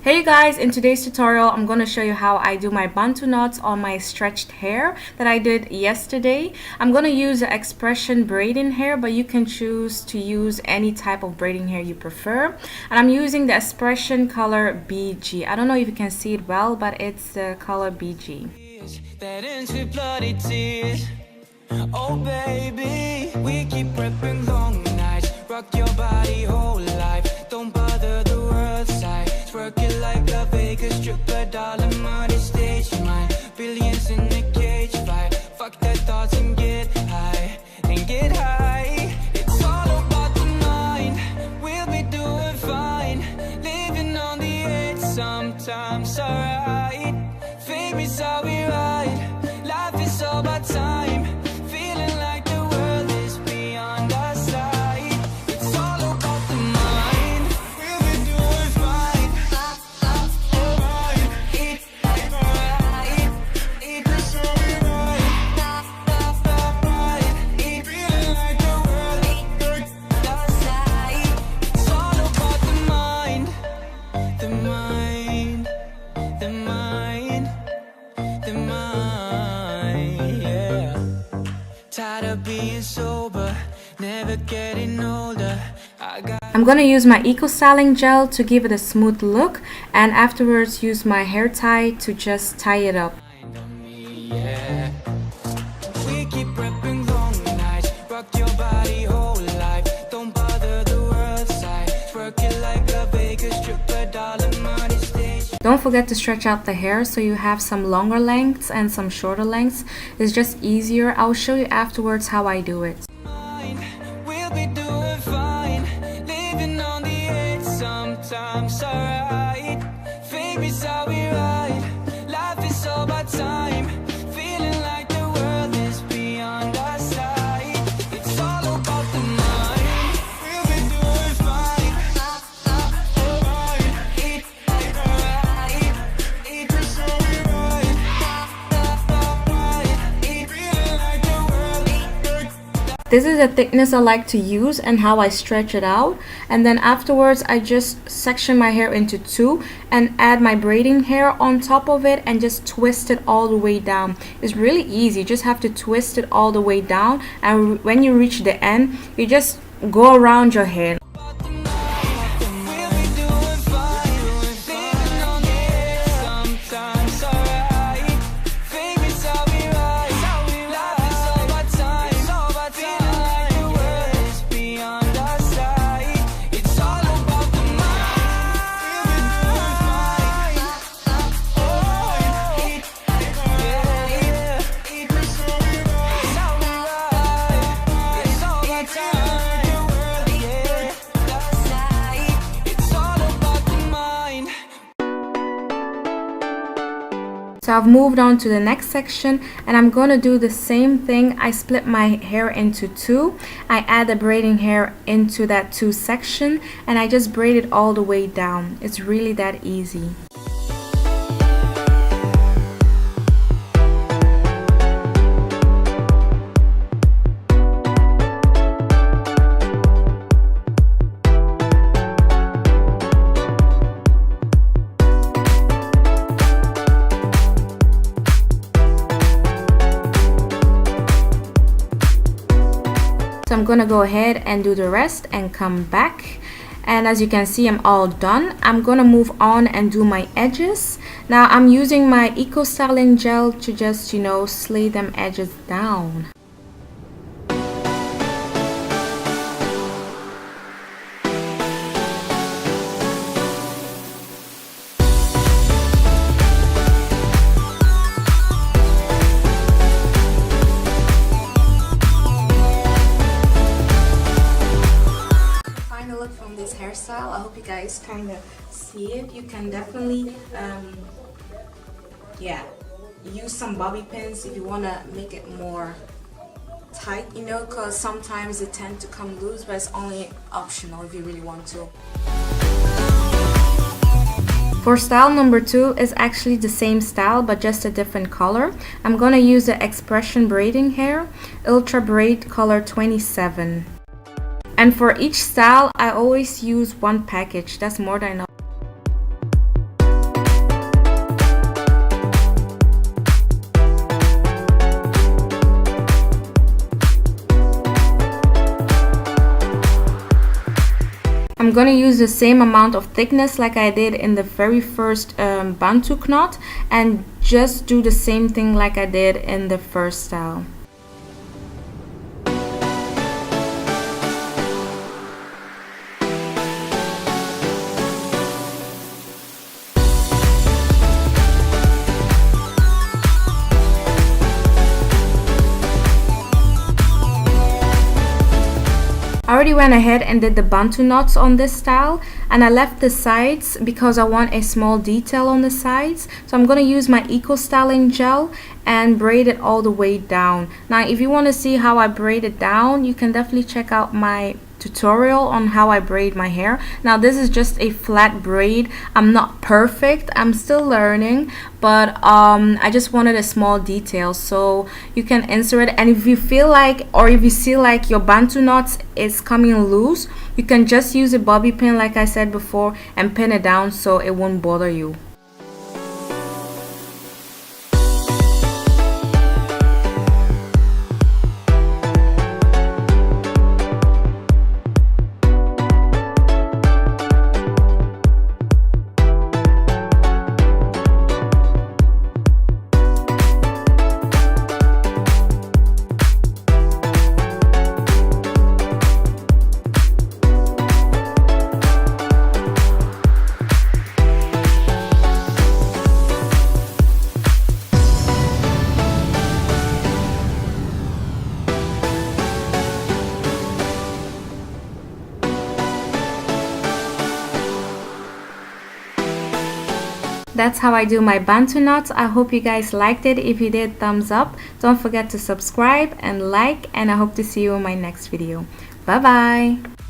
Hey guys, in today's tutorial I'm going to show you how I do my Bantu knots on my stretched hair that I did yesterday. I'm going to use the X-pression braiding hair, but you can choose to use any type of braiding hair you prefer. And I'm using the X-pression color BG. I don't know if you can see it well, but it's the color BG. That ends with bloody tears. Oh baby, we keep prepping long nights. Rock your body whole life. Don't bother the world side. Work it like a Vegas stripper, dollar money stage mine. Billions in a cage fight. Fuck that thoughts and get high, and get high. It's all about the mind. We'll be doing fine. Living on the edge sometimes, alright. Fame is how we ride. Life is all about time. Feeling like the world is beyond our sight. It's all about the mind. We'll be doing fine. Alright. It's alright. It's how we ride. Right. Feeling like the world is beyond our sight. It's all about the mind. The mind. The mind. The mind, yeah. Tired of being sober, never getting older. I'm gonna use my Ecostyler gel to give it a smooth look, and afterwards use my hair tie to just tie it up. Yeah. We keep prepping long nights, rock your body whole life. Don't bother the world side, work it like a Vegas stripper, dollar money stage. Don't forget to stretch out the hair so you have some longer lengths and some shorter lengths. It's just easier. I'll show you afterwards how I do it. We'll be doing fine, living on the edge sometimes, alright. Fame is how we ride. Life is all about time. Feeling like the world is beyond our sight. It's all about the mind. We'll be doing fine. Alright. It's alright. It's how we ride. Feeling like the world is. This is the thickness I like to use and how I stretch it out, and then afterwards I just section my hair into two and add my braiding hair on top of it and just twist it all the way down. It's really easy. You just have to twist it all the way down, and when you reach the end you just go around your hair. So I've moved on to the next section, and I'm going to do the same thing. I split my hair into two. I add the braiding hair into that two section, and I just braid it all the way down. It's really that easy. So I'm gonna go ahead and do the rest and come back, and as you can see I'm all done. I'm gonna move on and do my edges. Now I'm using my Ecostyler gel to just slay them edges down. From this hairstyle, I hope you guys kind of see it. You can definitely use some bobby pins if you want to make it more tight, because sometimes they tend to come loose, but it's only optional if you really want to. For style number 2 is actually the same style but just a different color. I'm gonna use the X-pression braiding hair Ultra Braid color 27. And for each style, I always use one package. That's more than enough. I'm going to use the same amount of thickness like I did in the very first Bantu knot, and just do the same thing like I did in the first style. I already went ahead and did the Bantu knots on this style, and I left the sides because I want a small detail on the sides. So I'm going to use my Ecostyler gel and braid it all the way down. Now if you want to see how I braid it down, you can definitely check out my tutorial on how I braid my hair. Now this is just a flat braid. I'm not perfect, I'm still learning, but I just wanted a small detail, so you can insert it. And if you feel like, or if you see like your Bantu knots is coming loose, you can just use a bobby pin like I said before and pin it down so it won't bother you. That's how I do my Bantu knots. I hope you guys liked it. If you did, thumbs up. Don't forget to subscribe and like, and I hope to see you in my next video. Bye bye.